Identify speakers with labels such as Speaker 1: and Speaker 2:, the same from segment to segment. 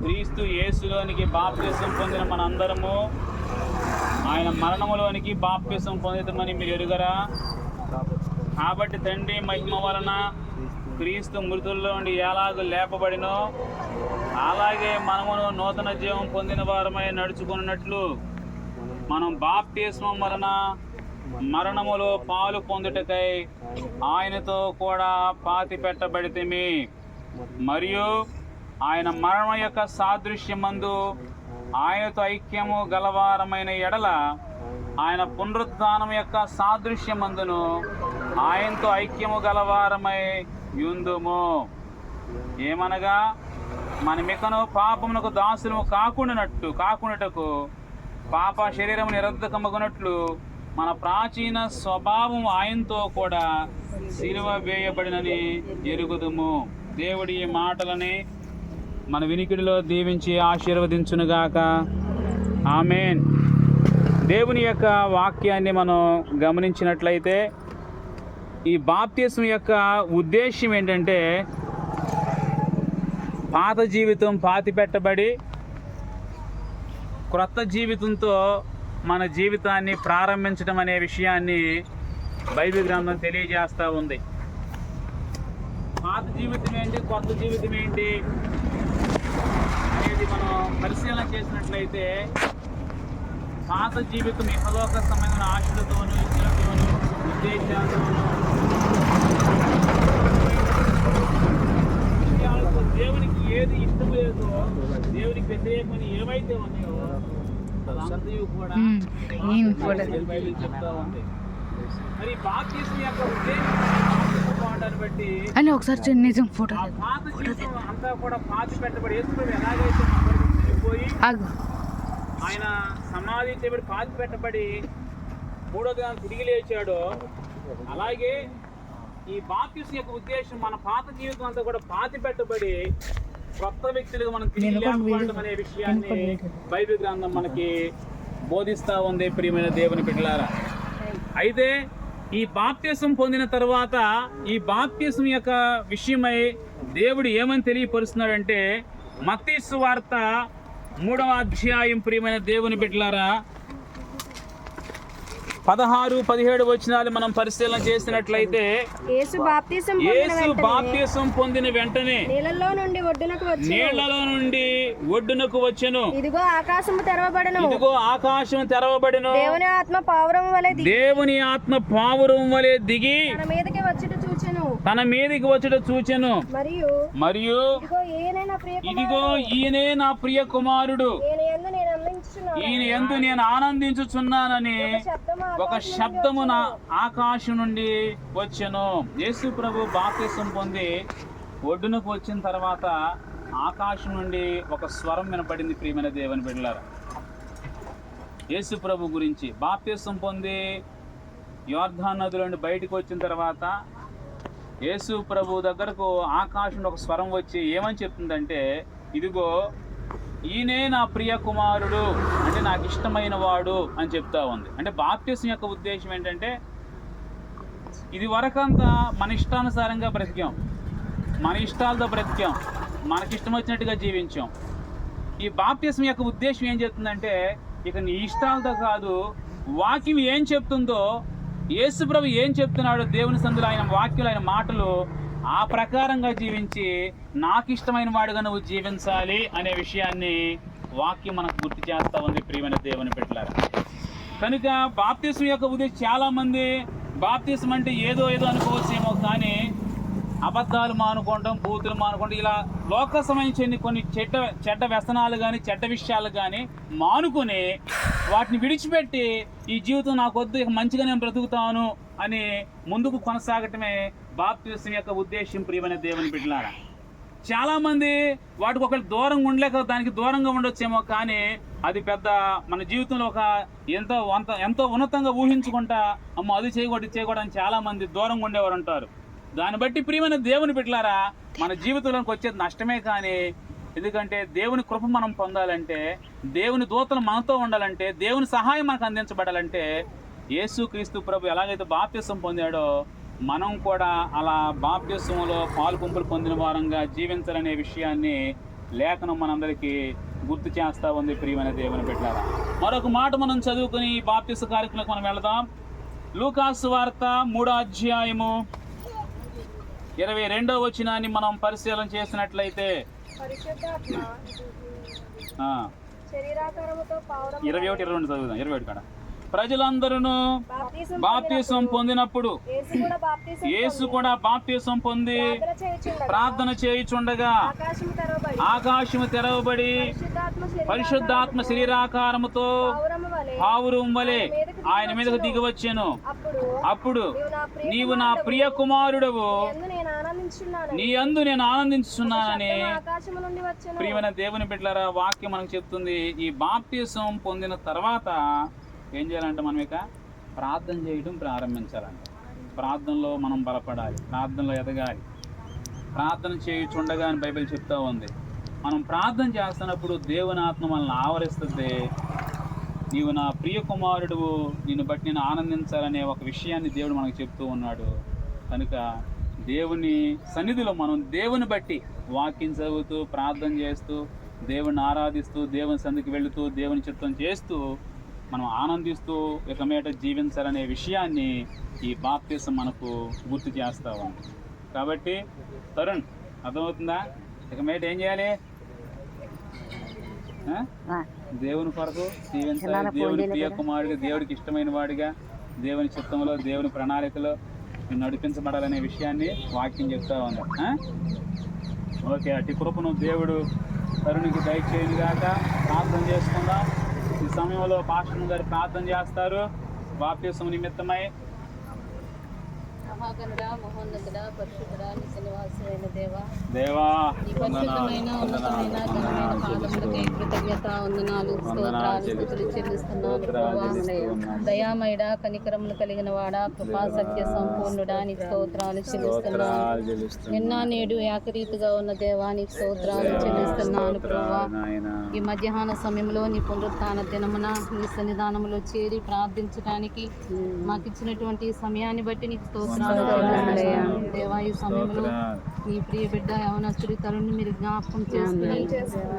Speaker 1: క్రీస్తు యేసులోనికి బాప్తిసం పొందిన మనందరము ఆయన మరణములోనికి బాప్తిసం పొందుతామని మీరు ఎరుగరా? కాబట్టి తండ్రి మహిమ వలన క్రీస్తు మృతుల్లో నుండి ఎలాగ లేపబడినో అలాగే మనమును నూతన జీవం పొందిన వారమై నడుచుకున్నట్లు మనం బాప్తిస్మం వలన మరణములో పాలు పొందుటకై ఆయనతో కూడా పాతి పెట్టబడితిమి. మరియు ఆయన మరణం యొక్క సాదృశ్యమందు ఆయనతో ఐక్యము గలవారమైన ఎడల ఆయన పునరుద్ధానం యొక్క సాదృశ్యమందును ఆయనతో ఐక్యము గలవారమై యుందుము. ఏమనగా మనమికను పాపమునకు దాసులు కాకుండాటకు పాప శరీరము నిరర్ధకమగునట్లు మన ప్రాచీన స్వభావం ఆయనతో కూడా సిలువ వేయబడినని ఎరుగుదుము. దేవుడి ఈ మాటలని మన వినికిడిలో దీవించి ఆశీర్వదించునుగాక. ఆమేన్. దేవుని యొక్క వాక్యాన్ని మనం గమనించినట్లయితే ఈ బాప్తిస్మం యొక్క ఉద్దేశ్యం ఏంటంటే పాత జీవితం పాతిపెట్టబడి క్రొత్త జీవితంతో మన జీవితాన్ని ప్రారంభించడం అనే విషయాన్ని బైబిల్ గ్రంథం తెలియజేస్తూ ఉంది. పాత జీవితం ఏంటి, కొత్త జీవితం ఏంటి అనేది మనం పరిశీలన చేసినట్లయితే పాత జీవితం ఇహలోక సంబంధించిన ఆశలతోనూ ఇతరులతోనూ ఉద్దేశాలతోనూ దేవునికి ఏది ఇష్టం లేదో, దేవునికి వ్యతిరేకమని ఏమైతే ఉన్నాయో అదంతయు కూడా బైబిల్ చెప్తా ఉంది. మరి బాప్తిస్మం యొక్క ఉద్దేశాన్ని బట్టి
Speaker 2: ఒకసారి నిజం ఫోటో
Speaker 1: పాత జీవితం అంతా కూడా పాతి పెట్టబడి యేసుప్రభు ఎలాగైతే చనిపోయి ఆయన సమాధి చేయబడి పాతి పెట్టబడి మూడో దినాన్ని తిరిగి లేచాడో అలాగే ఈ బాప్తిస్మం యొక్క ఉద్దేశం మన పాత జీవితం అంతా కూడా పాతి పెట్టబడి కొత్త వ్యక్తులుగా మనం తిరిగి లేకపోవడం అనే విషయాన్ని బైబిల్ గ్రంథం మనకి బోధిస్తూ ఉంది. ప్రియమైన దేవుని బిడ్డలారా, అయితే ఈ బాప్తిస్మం పొందిన తర్వాత ఈ బాప్తిస్మం యొక్క విషయమై దేవుడు ఏమని తెలియపరుస్తున్నాడంటే మత్తయి సువార్త 3వ అధ్యాయం ప్రియమైన దేవుని బిడ్డలారా 16-17 వచనాలు మనం పరిశీలన చేసినట్లయితే
Speaker 2: యేసు బాప్తిసం పొందిన వెంటనే నీళ్లలో నుండి ఒడ్డునకు వచ్చెను. ఇదిగో ఆకాశము తెరవబడెను. దేవుని ఆత్మ పావురం వలె దిగి తన మీదకి వచ్చుట చూచెను. మరియు ఇదిగో ఈయనే నా ప్రియ కుమారుడు, ఈయన యందు నేను ఆనందించుచున్నానని ఒక శబ్దము నా ఆకాశం నుండి వచ్చెను. యేసు ప్రభు బాప్తిస్మం పొంది ఒడ్డునకు వచ్చిన తర్వాత ఆకాశం నుండి ఒక స్వరం వినపడింది. ప్రియమైన దేవుని బిడ్డలారా, యేసు ప్రభు గురించి బాప్తిస్మం పొంది యోర్దాను నది నుండి బయటకు వచ్చిన తర్వాత యేసు ప్రభు దగ్గరకు ఆకాశంలో ఒక స్వరం వచ్చి ఏమని చెప్తుందంటే ఇదిగో ఈయనే నా ప్రియ కుమారుడు, అంటే నాకు ఇష్టమైన వాడు అని చెప్తా ఉంది. అంటే బాప్తిస్మం యొక్క ఉద్దేశం ఏంటంటే ఇది వరకంతా మన ఇష్టానుసారంగా బ్రతికాం, మన ఇష్టాలతో బ్రతికాం, మనకిష్టం వచ్చినట్టుగా జీవించాం. ఈ బాప్తిస్మం యొక్క ఉద్దేశం ఏం చెప్తుందంటే ఇక నీ ఇష్టాలతో కాదు, వాక్యం ఏం చెప్తుందో, యేసు ప్రభు ఏం చెప్తున్నాడో దేవుని సందులో ఆయన వాక్యులు ఆయన మాటలు ఆ ప్రకారంగా జీవించి నాకు ఇష్టమైన వాడుగా నువ్వు జీవించాలి అనే విషయాన్ని వాక్యం మనకు గుర్తు చేస్తూ ఉంది. ప్రియమైన దేవుని బిడ్డలారా, కనుక బాప్తిస్మం యొక్క ఉద్దేశం చాలామంది బాప్తిస్మం అంటే ఏదో అనుకోవచ్చేమో, కానీ అబద్ధాలు మానుకోవడం, బూతులు మానుకోవడం, ఇలా లోక సంబంధించిన కొన్ని చెడ్డ వ్యసనాలు కానీ చెడ్డ విషయాలు కానీ మానుకొని వాటిని విడిచిపెట్టి ఈ జీవితం నాకు వద్దు, ఇక మంచిగా నేను బ్రతుకుతాను అని ముందుకు కొనసాగటమే బాప్తిస్మం యొక్క ఉద్దేశం. ప్రియమైన దేవుని బిడ్డలారా, చాలామంది వాటికి ఒకళ్ళు దూరంగా ఉండలేక దానికి దూరంగా ఉండొచ్చేమో, కానీ అది పెద్ద మన జీవితంలో ఒక ఎంతో ఉన్నతంగా ఊహించుకుంటా అమ్మ అది చేయకూడదు అని చాలామంది దూరంగా ఉండేవారు ఉంటారు. దాన్ని బట్టి ప్రియమైన దేవుని బిడ్డలారా, మన జీవితంలోకి వచ్చేది నష్టమే. కానీ ఎందుకంటే దేవుని కృప మనం పొందాలంటే, దేవుని దూతలు మనతో ఉండాలంటే, దేవుని సహాయం మనకు అందించబడాలంటే యేసు క్రీస్తు ప్రభు ఎలాగైతే బాప్తిస్మం పొందాడో
Speaker 1: మనం కూడా అలా బాప్తిస్మములో పాలు పంపులు పొందిన వారంగా జీవించాలనే విషయాన్ని లేఖనం మనందరికీ గుర్తు చేస్తా ఉంది. ప్రియమైన దేవుని బిడ్డలారా, మరొక మాట మనం చదువుకుని బాప్తిస్మ కార్యక్రమానికి మనం వెళదాం. లూకాసు వార్త 3వ అధ్యాయము 22వ వచనాన్ని మనం పరిశీలన చేసినట్లయితే 21, 22 చదువుదాం. 21 కాడ ప్రజలందరూ బాప్తిసం పొందినప్పుడు యేసు కూడా బాప్తిసం పొంది ప్రార్థన చేయుచుండగా ఆకాశము తెరవబడి పరిశుద్ధాత్మ శరీరాకారముతో పావురం వలె ఆయన మీదకు దిగి వచ్చెను. అప్పుడు నీవు నా ప్రియ కుమారుడవు, నీ యందు నేను ఆనందించుచున్నానని. ప్రియమైన దేవుని బిడ్డలారా, వాక్యం మనకు చెప్తుంది. ఈ బాప్తిసం పొందిన తర్వాత ఏం చేయాలంటే మనం ఇక ప్రార్థన చేయడం ప్రారంభించాలంట. ప్రార్థనలో మనం బలపడాలి, ప్రార్థనలో ఎదగాలి. ప్రార్థన చేయుచుండగా అని బైబిల్ చెప్తా ఉంది. మనం ప్రార్థన చేస్తున్నప్పుడు దేవుని ఆత్మ మనల్ని ఆవరిస్తుంది. నీవు నా ప్రియ కుమారుడువు, నిన్ను బట్టి నేను ఆనందించాలనే ఒక విషయాన్ని దేవుడు మనకు చెప్తూ ఉన్నాడు. కనుక దేవుని సన్నిధిలో మనం దేవుని బట్టి వాక్యం చదువుతూ ప్రార్థన చేస్తూ దేవుని ఆరాధిస్తూ దేవుని సన్నిధికి వెళుతూ దేవుని చిత్తం చేస్తూ మనం ఆనందిస్తూ ఇక మీట జీవించాలనే విషయాన్ని ఈ బాప్తిసం మనకు గుర్తు చేస్తా ఉంది. కాబట్టి తరుణ్, అర్థమవుతుందా? ఇక మీట ఏం చేయాలి? దేవుని కొరకు జీవించాలి. దేవుని ప్రియ కుమారుడిగా, దేవుడికి ఇష్టమైన వాడిగా, దేవుని చిత్తంలో దేవుని ప్రణాళికలో నడిపించబడాలనే విషయాన్ని వాక్యం చెప్తా ఉంది. ఓకే, అటు కృపను దేవుడు తరుణికి దయచేయునుగాక. ప్రార్థన చేసుకుందాం. ఈ సమయంలో పాస్టర్ గారు ప్రార్థన చేస్తారు బాప్తిసం నిమిత్తమై.
Speaker 3: మహాగణుడా, మహోన్నతుడా, పరిశుద్ధుడా, నిత్యనివాసుడైన
Speaker 1: దేవా,
Speaker 3: నీ పరిశుద్ధమైన ఉన్నతమైన ఘనమైన పాదములకి కృతజ్ఞత వందనాలు స్తోత్రాలు స్తుతులు చెల్లిస్తున్నాను ప్రభువా. దయామయుడా, కనికరములు కలిగిన వాడా, కృపా సత్య సంపూర్ణుడా, నీకు స్తోత్రాలు చెల్లిస్తున్నాను. నిన్న నేడు ఏకరీతిగా ఉన్న దేవా, నీకు స్తోత్రాలు చెల్లిస్తున్నాను ప్రభువా. ఈ మధ్యాహ్న సమయంలో నీ పునరుత్థాన దినమున నీ సన్నిధానంలో చేరి ప్రార్థించడానికి మాకు ఇచ్చినటువంటి సమయాన్ని బట్టి నీకు స్తోత్రాలు దేవా. ఈ సమయంలో నీ ప్రియ బిడ్డ యవనస్తుడి తరుణ్ణి మీరు జ్ఞాపకం చేసుకుని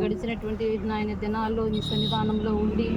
Speaker 3: గడిచినటువంటి నాయన దినాల్లో నీ సన్నిధానంలో ఉండి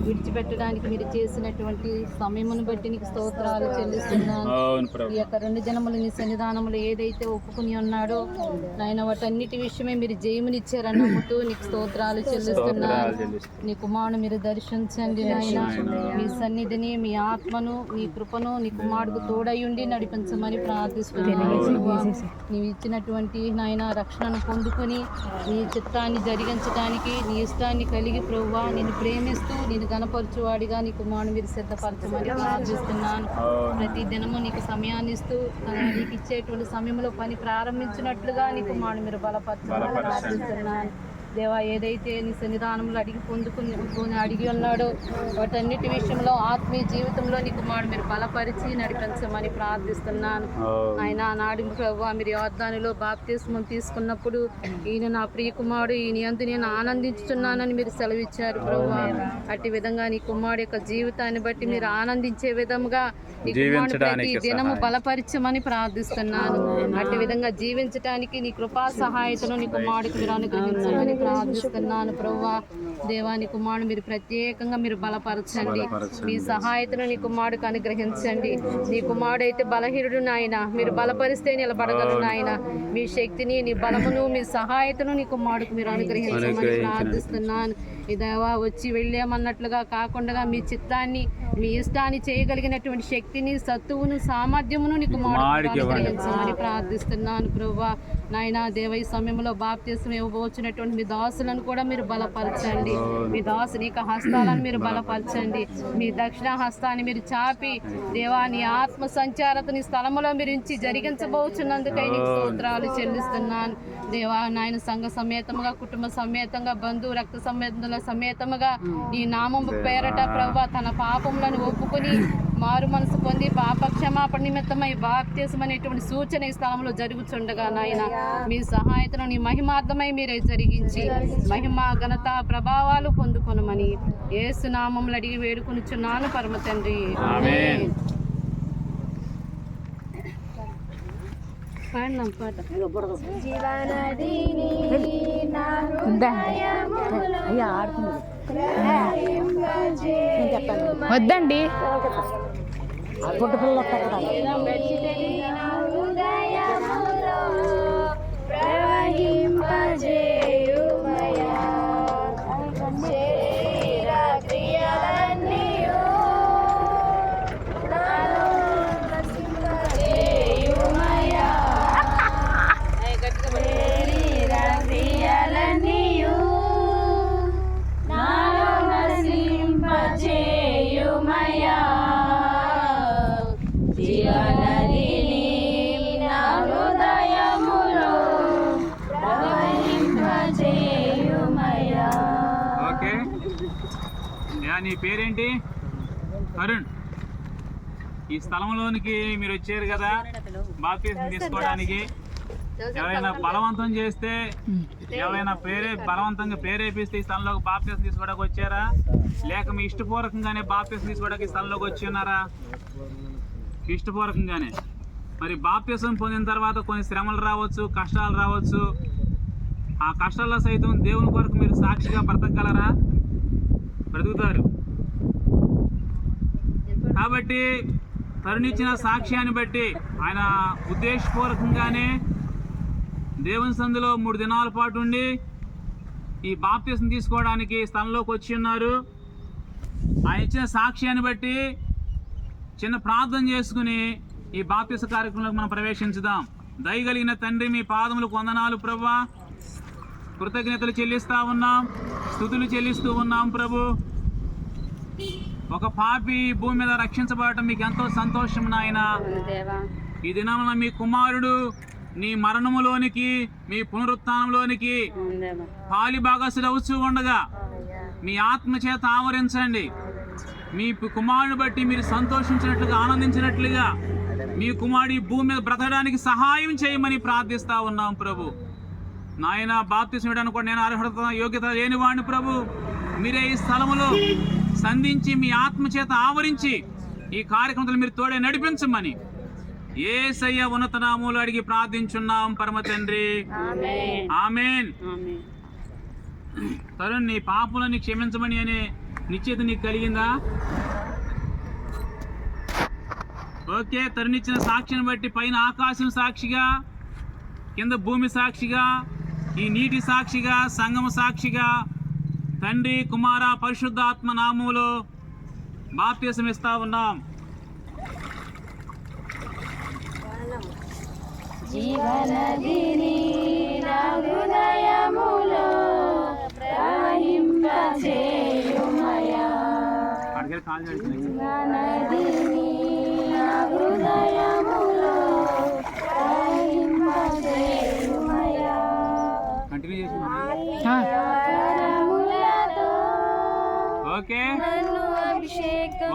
Speaker 3: విడిచిపెట్టడానికి మీరు చేసినటువంటి సమయమును బట్టి నీకు స్తోత్రాలు చెల్లిస్తున్నాను. ఈ యొక్క 2 జనములు నీ సన్నిధానములు ఏదైతే ఒప్పుకుని ఉన్నాడో నాయన వాటన్నిటి విషయమే మీరు జయమునిచ్చారని నమ్ముతూ నీకు స్తోత్రాలు చెల్లిస్తున్నాను. నీ కుమారుడు మీరు దర్శించండి నాయన. మీ సన్నిధిని, మీ ఆత్మను, నీ కృపను నీ కుమారుడుకు తోడయుండి నడిపించమని ప్రార్థిస్తున్నాను. నీవు ఇచ్చినటువంటి నాయన రక్షణను పొందుకొని నీ చిత్తాన్ని జరిగించడానికి నీ ఇష్టాన్ని కలిగి ప్రభువా నిన్ను ప్రేమిస్తూ నేను గణపరచువాడిగా నీ కుమారుడు మీరు సిద్ధపరచమని ప్రార్థిస్తున్నాను. ప్రతి దినము నీకు సమయాన్ని ఇస్తూ నీకు ఇచ్చేటువంటి సమయంలో పని ప్రారంభించినట్లుగా నీ కుమారుడు మీరు బలపరచమని ప్రార్థిస్తున్నాను. దేవా, ఏదైతే నీ సన్నిధానంలో అడిగి ఉన్నాడో వాటన్నిటి విషయంలో ఆత్మీయ జీవితంలో నీ కుమారుడు మీరు బలపరిచి నడిపించమని ప్రార్థిస్తున్నాను. ఆయన నాడు ప్రభువా మీరు యోర్దానులో బాప్తిస్మం తీసుకున్నప్పుడు ఈయన నా ప్రియ కుమారుడు, ఈయన యందు నేను ఆనందించుతున్నానని మీరు సెలవిచ్చారు ప్రభువా. అట్టి విధంగా నీ కుమారుడు యొక్క జీవితాన్ని బట్టి మీరు ఆనందించే విధముగా నీ కుమారుడు ప్రతి దినము బలపరిచమని ప్రార్థిస్తున్నాను. అట్టి విధంగా జీవించడానికి నీ కృపా సహాయతను నీ కుమారుడికి మీరు అనుగ్రహించమని ప్రార్థిస్తున్నాను ప్రభువా. దేవా, నీ కుమారుడు మీరు ప్రత్యేకంగా మీరు బలపరచండి. మీ సహాయతను నీ కుమారుడికి అనుగ్రహించండి. నీ కుమారుడు అయితే బలహీనుడు నాయన, మీరు బలపరిస్తే నిలబడగలరు నాయన. మీ శక్తిని, నీ బలమును, మీ సహాయతను నీ కుమారుడికి మీరు అనుగ్రహించమని ప్రార్థిస్తున్నాను. ఈ దేవా, వచ్చి వెళ్ళామన్నట్లుగా కాకుండా మీ చిత్తాన్ని, మీ ఇష్టాన్ని చేయగలిగినటువంటి శక్తిని, సత్తువును, సామర్థ్యమును నీ కుమారుడికి అనుగ్రహించమని ప్రార్థిస్తున్నాను ప్రభువా. నాయన దేవ, ఈ సమయంలో బాప్తిసం ఇవ్వబోచున్నటువంటి మీ దాసులను కూడా మీరు బలపరచండి. మీ దాసుని యొక్క హస్తాలను మీరు బలపరచండి. మీ దక్షిణ హస్తాన్ని మీరు చాపి దేవా నీ ఆత్మ సంచారతని స్థలములో మీరు ఉంచి జరిగించబోచున్నందుకై నీకు స్తోత్రాలు చెల్లిస్తున్నాను. దేవా, నాయన సంఘ సమేతముగా, కుటుంబ సమేతంగా, బంధువు రక్త సంబంధుల సమేతముగా ఈ నామము పేరట ప్రభువా తన పాపములను ఒప్పుకొని మారు మనసు పొంది పాప క్షమాపణ నిమిత్తమై బాప్తిసం అనేటువంటి సూచన ఈ స్థలంలో జరుగుతుండగా నాయన మీ సహాయతను నీ మహిమార్థమై మీరే జరిగించి మహిమ, ఘనత, ప్రభావాలు పొందుకొనమని యేసు నామములో అడిగి వేడుకొనుచున్నాను పరమ తండ్రి. ఆమేన్. పాడినాం పాట.
Speaker 2: వద్దండి.
Speaker 1: ఓకే, నీ పేరేంటి? అరుణ్. ఈ స్థలంలోనికి మీరు వచ్చారు కదా బాప్తిసం తీసుకోవడానికి. ఎవరైనా బలవంతం చేస్తే, ఎవరైనా బలవంతంగా ప్రేరేపిస్తే ఈ స్థలంలోకి బాప్తిసం తీసుకోవడానికి వచ్చారా, లేక మీ ఇష్టపూర్వకంగానే బాప్తిసం తీసుకోవడానికి ఈ స్థలంలోకి వచ్చి ఉన్నారా? ఇష్టపూర్వకంగానే. మరి బాప్తిసం పొందిన తర్వాత కొన్ని శ్రమలు రావచ్చు, కష్టాలు రావచ్చు. ఆ కష్టాల్లో సైతం దేవుని కొరకు మీరు సాక్షిగా బ్రతకగలరా? బ్రతుకుతారు. కాబట్టి తరుణిచ్చిన సాక్ష్యాన్ని బట్టి ఆయన ఉద్దేశపూర్వకంగానే దేవుని సందులో 3 దినాల పాటు ఉండి ఈ బాప్తిసం తీసుకోవడానికి స్థలంలోకి వచ్చి ఉన్నారు. ఆయన ఇచ్చిన సాక్ష్యాన్ని బట్టి చిన్న ప్రార్థన చేసుకుని ఈ బాప్తిస కార్యక్రమంలోకి మనం ప్రవేశించుదాం. దయగలిగిన తండ్రి, మీ పాదములకు వందనాలు ప్రభువా. కృతజ్ఞతలు చెల్లిస్తూ ఉన్నాం, స్తుతులు చెల్లిస్తూ ఉన్నాం ప్రభు. ఒక పాపి భూమి మీద రక్షించబడటం మీకు ఎంతో సంతోషం నాయన. ఈ దినమున మీ కుమారుడు నీ మరణములోనికి, మీ పునరుత్థానంలోనికి పాలి భాగస్థుడవుతూ ఉండగా మీ ఆత్మ చేత ఆవరించండి. మీ కుమారుని బట్టి మీరు సంతోషించినట్లుగా, ఆనందించినట్లుగా మీ కుమారుడు ఈ భూమి మీద బ్రతకడానికి సహాయం చేయమని ప్రార్థిస్తా ఉన్నాం ప్రభు. నాయన, బాప్తిసం ఇవ్వడానికి కూడా నేను అర్హత, యోగ్యత లేనివాడిని ప్రభు. మీరే ఈ స్థలములో సంధించి మీ ఆత్మ చేత ఆవరించి ఈ కార్యక్రమంలో మీరు తోడే నడిపించమని యేసయ్య ఉన్నత నామములో అడిగి ప్రార్థించున్నాం పరమ తండ్రి, ఆమేన్. తరుణ్, నీ పాపలను క్షమించమని అనే నిశ్చయిత నీకు కలిగిందా? ఓకే, తరుణిచ్చిన సాక్షిని బట్టి పైన ఆకాశం సాక్షిగా, కింద భూమి సాక్షిగా, ఈ నీటి సాక్షిగా, సంగమ సాక్షిగా తండ్రి, కుమార, పరిశుద్ధాత్మ నామములో బాప్తిసం ఇస్తా ఉన్నాం.
Speaker 2: జీవనదిని నా హృదయములో ప్రవహింపచేయుమయా. జీవనదిని నా హృదయములో ప్రవహింపచేయుమయా.
Speaker 1: కంటిన్యూ చేసి ఓకే.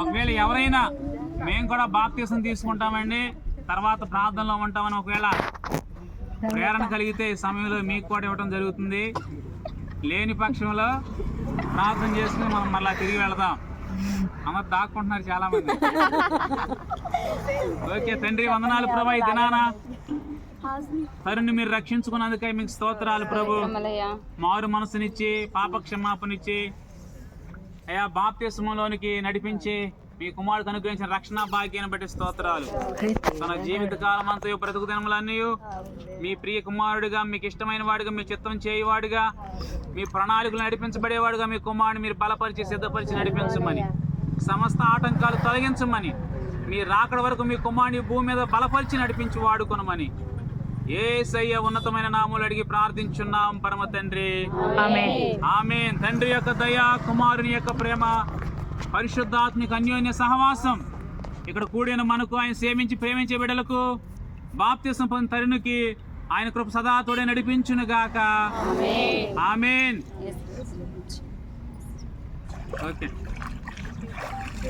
Speaker 1: ఒకవేళ ఎవరైనా మేము కూడా బాప్తిసం తీసుకుంటామండి, తర్వాత ప్రార్థనలో ఉంటామని ఒకవేళ ప్రేరణ కలిగితే ఈ సమయంలో మీకు కూడా ఇవ్వడం జరుగుతుంది. లేని పక్షంలో ప్రార్థన చేసుకుని మనం మళ్ళీ తిరిగి వెళదాం. అమ్మ దాక్కుంటున్నారు చాలా మంది. ఓకే తండ్రి, వందనాలు ప్రభా. ఈ దినాన తరుణ్ణి మీరు రక్షించుకున్నందుకై మీకు స్తోత్రాలు ప్రభు. మారు మనసునిచ్చి, పాప క్షమాపణిచ్చి అయా బాప్తిస్మంలోనికి నడిపించి మీ కుమారుడికి అనుగ్రహించిన రక్షణ భాగ్యాన్ని బట్టి స్తోత్రాలు. తన జీవిత కాలం అంతా బ్రతుకు దినములన్నీ మీ ప్రియ కుమారుడిగా, మీకు ఇష్టమైన వాడిగా, మీ చిత్తం చేయవాడిగా, మీ ప్రణాళికలు నడిపించబడేవాడుగా మీ కుమారుడిని మీరు బలపరిచి, సిద్ధపరిచి నడిపించమని, సమస్త ఆటంకాలు తొలగించమని, మీ రాకడ వరకు మీ కుమారుని భూమి మీద బలపరిచి నడిపించి వాడుకొనమని యేసయ్య ఉన్నతమైన నామములు అడిగి ప్రార్థించున్నాం పరమ తండ్రి, ఆమేన్. తండ్రి యొక్క దయ, కుమారుని యొక్క ప్రేమ, పరిశుద్ధాత్మిక అన్యోన్య సహవాసం ఇక్కడ కూడిన మనకు, ఆయన సేవించి ప్రేమించే బిడ్డలకు, బాప్తిసం పొందిన తరుణుకి ఆయన కృప సదా తోడే నడిపించును గాక. ఆమేన్. ఓకే.